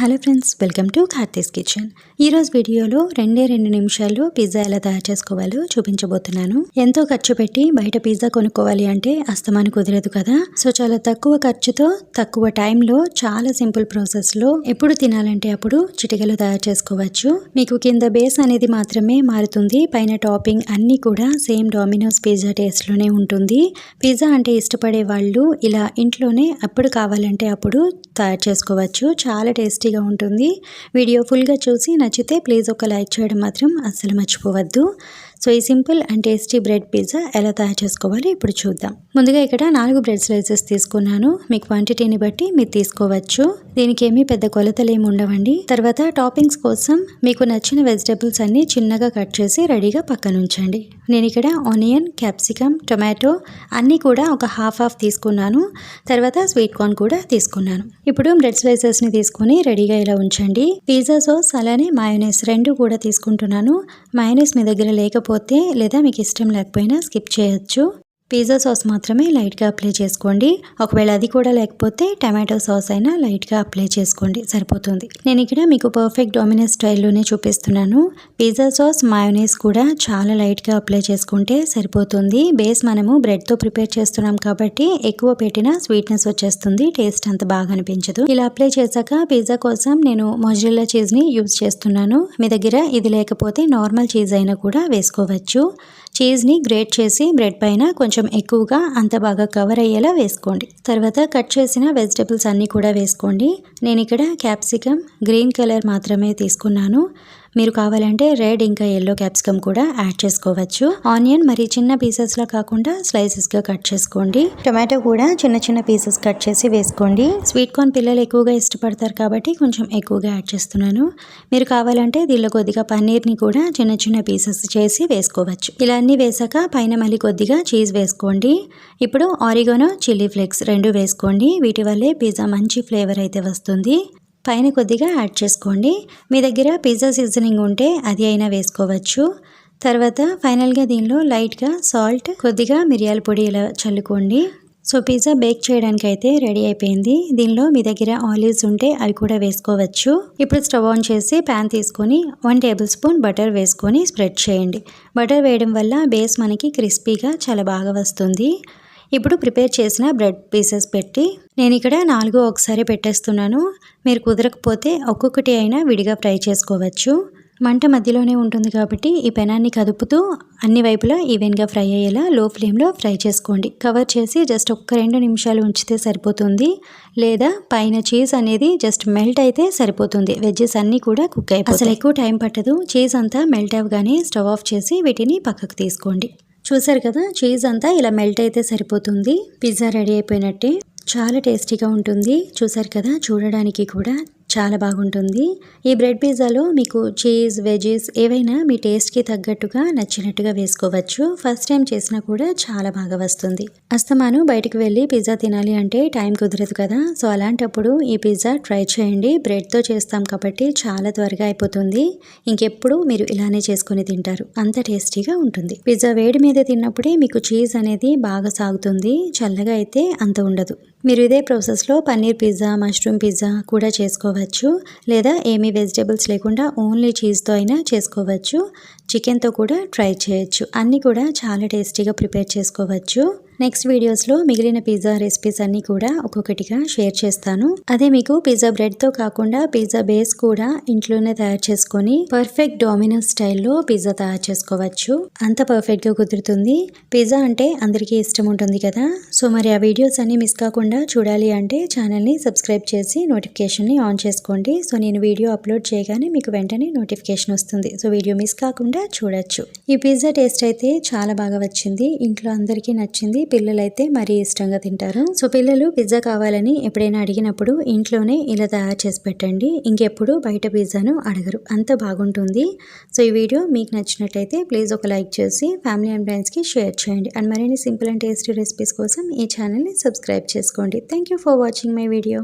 Hello friends, welcome to Karthi's kitchen. ఈరోజు వీడియోలో 2 నిమిషాల్లో పిజ్జా ఎలా తయారు చేసుకోవాలో చూపించబోతున్నాను. ఎంతో ఖర్చు పెట్టి బయట పిజ్జా కొనుక్కోవాలి అంటే అస్తమాను కుదరదు కదా. సో చాలా తక్కువ ఖర్చుతో తక్కువ టైంలో చాలా సింపుల్ ప్రాసెస్లో ఎప్పుడు తినాలంటే అప్పుడు చిటికలో తయారు చేసుకోవచ్చు. మీకు కింద బేస్ అనేది మాత్రమే మారుతుంది, పైన టాపింగ్ అన్నీ కూడా సేమ్ డామినోస్ పిజ్జా టేస్ట్లోనే ఉంటుంది. పిజ్జా అంటే ఇష్టపడే వాళ్ళు ఇలా ఇంట్లోనే అప్పుడు కావాలంటే అప్పుడు తయారు చేసుకోవచ్చు. చాలా టేస్టీగా ఉంటుంది. వీడియో ఫుల్గా చూసి నచ్చితే ప్లీజ్ ఒక లైక్ చేయడం మాత్రం అస్సలు మర్చిపోవద్దు. సో ఈ simple and tasty bread pizza ఎలా తయారు చేసుకోవాలో ఇప్పుడు చూద్దాం. ముందుగా ఇక్కడ 4 బ్రెడ్ స్లైసెస్ తీసుకున్నాను. మీ క్వాంటిటీని బట్టి మీరు తీసుకోవచ్చు. దీనికి ఏమీ పెద్ద కొలతలు ఏమి ఉండవండి. తర్వాత టాపింగ్స్ కోసం మీకు నచ్చిన వెజిటేబుల్స్ అన్ని చిన్నగా కట్ చేసి రెడీగా పక్కన ఉంచండి. నేను ఇక్కడ ఆనియన్, క్యాప్సికమ్, టొమాటో అన్నీ కూడా ఒక హాఫ్ తీసుకున్నాను. తర్వాత స్వీట్ కార్న్ కూడా తీసుకున్నాను. ఇప్పుడు బ్రెడ్ స్లైసెస్ని తీసుకుని రెడీగా ఇలా ఉంచండి. పిజ్జా సాస్ అలానే మయోనైస్ 2 కూడా తీసుకుంటున్నాను. మయోనైస్ మీ దగ్గర లేకపోతే లేదా మీకు ఇష్టం లేకపోయినా స్కిప్ చేయొచ్చు. పిజ్జా సాస్ మాత్రమే లైట్గా అప్లై చేసుకోండి. ఒకవేళ అది కూడా లేకపోతే టమాటో సాస్ అయినా లైట్గా అప్లై చేసుకోండి, సరిపోతుంది. నేను ఇక్కడ మీకు పర్ఫెక్ట్ డామినోస్ స్టైల్లోనే చూపిస్తున్నాను. పిజ్జా సాస్ మయోనైస్ కూడా చాలా లైట్గా అప్లై చేసుకుంటే సరిపోతుంది. బేస్ మనము బ్రెడ్తో ప్రిపేర్ చేస్తున్నాం కాబట్టి ఎక్కువ పెట్టినా స్వీట్నెస్ వచ్చేస్తుంది, టేస్ట్ అంత బాగా అనిపించదు. ఇలా అప్లై చేశాక పిజ్జా కోసం నేను మొజరెల్లా చీజ్ని యూజ్ చేస్తున్నాను. మీ దగ్గర ఇది లేకపోతే నార్మల్ చీజ్ అయినా కూడా వేసుకోవచ్చు. చీజ్ని గ్రేట్ చేసి బ్రెడ్ పైన కొంచెం ఎక్కువగా అంత బాగా కవర్ అయ్యేలా వేసుకోండి. తర్వాత కట్ చేసిన వెజిటేబుల్స్ అన్నీ కూడా వేసుకోండి. నేను ఇక్కడ క్యాప్సికమ్ గ్రీన్ కలర్ మాత్రమే తీసుకున్నాను. మీరు కావాలంటే రెడ్ ఇంకా ఎల్లో క్యాప్సికమ్ కూడా యాడ్ చేసుకోవచ్చు. ఆనియన్ మరి చిన్న పీసెస్లా కాకుండా స్లైసెస్గా కట్ చేసుకోండి. టొమాటో కూడా చిన్న పీసెస్ కట్ చేసి వేసుకోండి. స్వీట్ కార్న్ పిల్లలు ఎక్కువగా ఇష్టపడతారు కాబట్టి కొంచెం ఎక్కువగా యాడ్ చేస్తున్నాను. మీరు కావాలంటే దీనిలో కొద్దిగా పన్నీర్ని కూడా చిన్న పీసెస్ చేసి వేసుకోవచ్చు. ఇలా అన్నీ వేసాక పైన మళ్ళీ కొద్దిగా చీజ్ వేసుకోండి. ఇప్పుడు ఆరిగానో, చిల్లీ ఫ్లేక్స్ 2 వేసుకోండి. వీటి వల్లే పిజ్జా మంచి ఫ్లేవర్ అయితే వస్తుంది. పైన కొద్దిగా యాడ్ చేసుకోండి. మీ దగ్గర పిజ్జా సీజనింగ్ ఉంటే అది అయినా వేసుకోవచ్చు. తర్వాత ఫైనల్గా దీనిలో లైట్గా సాల్ట్, కొద్దిగా మిరియాల పొడి ఇలా చల్లుకోండి. సో పిజ్జా బేక్ చేయడానికి అయితే రెడీ అయిపోయింది. దీనిలో మీ దగ్గర ఆలివ్స్ ఉంటే అవి కూడా వేసుకోవచ్చు. ఇప్పుడు స్టవ్ ఆన్ చేసి ప్యాన్ తీసుకొని 1 టేబుల్ స్పూన్ బటర్ వేసుకొని స్ప్రెడ్ చేయండి. బటర్ వేయడం వల్ల బేస్ మనకి క్రిస్పీగా చాలా బాగా వస్తుంది. ఇప్పుడు ప్రిపేర్ చేసిన బ్రెడ్ పీసెస్ పెట్టి నేను ఇక్కడ 4 ఒకసారి పెట్టేస్తున్నాను. మీరు కుదరకపోతే ఒక్కొక్కటి అయినా విడిగా ఫ్రై చేసుకోవచ్చు. మంట మధ్యలోనే ఉంటుంది కాబట్టి ఈ పెనాన్ని కదుపుతూ అన్ని వైపులా ఈవెన్గా ఫ్రై అయ్యేలా లో ఫ్లేమ్లో ఫ్రై చేసుకోండి. కవర్ చేసి జస్ట్ 1-2 నిమిషాలు ఉంచితే సరిపోతుంది. లేదా పైన చీజ్ అనేది జస్ట్ మెల్ట్ అయితే సరిపోతుంది. వెజ్జెస్ అన్నీ కూడా కుక్ అయిపోతాయి. అసలు ఎక్కువ టైం పట్టదు. చీజ్ అంతా మెల్ట్ అవ్వగానే స్టవ్ ఆఫ్ చేసి వీటిని పక్కకు తీసుకోండి. చూసారు కదా, చీజ్ అంతా ఇలా మెల్ట్ అయితే సరిపోతుంది. పిజ్జా రెడీ అయిపోయినట్టే. చాలా టేస్టీగా ఉంటుంది. చూసారు కదా, చూడడానికి కూడా చాలా బాగుంటుంది. ఈ బ్రెడ్ పిజ్జాలో మీకు చీజ్, వెజెస్ ఏవైనా మీ టేస్ట్కి తగ్గట్టుగా నచ్చినట్టుగా వేసుకోవచ్చు. ఫస్ట్ టైం చేసినా కూడా చాలా బాగా వస్తుంది. అస్తమాను బయటకు వెళ్ళి పిజ్జా తినాలి అంటే టైం కుదరదు కదా. సో అలాంటప్పుడు ఈ పిజ్జా ట్రై చేయండి. బ్రెడ్తో చేస్తాం కాబట్టి చాలా త్వరగా అయిపోతుంది. ఇంకెప్పుడు మీరు ఇలానే చేసుకుని తింటారు, అంత టేస్టీగా ఉంటుంది. పిజ్జా వేడి మీద తిన్నప్పుడే మీకు చీజ్ అనేది బాగా సాగుతుంది. చల్లగా అయితే అంత ఉండదు. మీరు ఇదే ప్రాసెస్లో పన్నీర్ పిజ్జా, మష్రూమ్ పిజ్జా కూడా చేసుకోవచ్చు. లేదా ఏమీ వెజిటేబుల్స్ లేకుండా ఓన్లీ చీజ్తో అయినా చేసుకోవచ్చు. చికెన్తో కూడా ట్రై చేయొచ్చు. అన్నీ కూడా చాలా టేస్టీగా ప్రిపేర్ చేసుకోవచ్చు. నెక్స్ట్ వీడియోస్లో మిగిలిన పిజ్జా రెసిపీస్ అన్నీ కూడా ఒక్కొక్కటిగా షేర్ చేస్తాను. అదే మీకు పిజ్జా బ్రెడ్తో కాకుండా పిజ్జా బేస్ కూడా ఇంట్లోనే తయారు చేసుకొని పర్ఫెక్ట్ డామినోస్ స్టైల్లో పిజ్జా తయారు చేసుకోవచ్చు. అంత పర్ఫెక్ట్గా కుదురుతుంది. పిజ్జా అంటే అందరికీ ఇష్టం ఉంటుంది కదా. సో మరి ఆ వీడియోస్ అన్నీ మిస్ కాకుండా చూడాలి అంటే ఛానల్ని సబ్స్క్రైబ్ చేసి నోటిఫికేషన్ని ఆన్ చేసుకోండి. సో నేను వీడియో అప్లోడ్ చేయగానే మీకు వెంటనే నోటిఫికేషన్ వస్తుంది. సో వీడియో మిస్ కాకుండా చూడొచ్చు. ఈ పిజ్జా టేస్ట్ అయితే చాలా బాగా వచ్చింది. ఇంట్లో అందరికీ నచ్చింది. పిల్లలైతే మరీ ఇష్టంగా తింటారు. సో పిల్లలు పిజ్జా కావాలని ఎప్పుడైనా అడిగినప్పుడు ఇంట్లోనే ఇలా తయారు చేసి పెట్టండి. ఇంకెప్పుడు బయట పిజ్జాను అడగరు, అంత బాగుంటుంది. సో ఈ వీడియో మీకు నచ్చినట్టయితే ప్లీజ్ ఒక లైక్ చేసి ఫ్యామిలీ అండ్ ఫ్రెండ్స్కి షేర్ చేయండి. అండ్ మరిన్ని సింపుల్ అండ్ టేస్టీ రెసిపీస్ కోసం ఈ ఛానల్ని సబ్స్క్రైబ్ చేసుకోండి. Thank you for watching my video.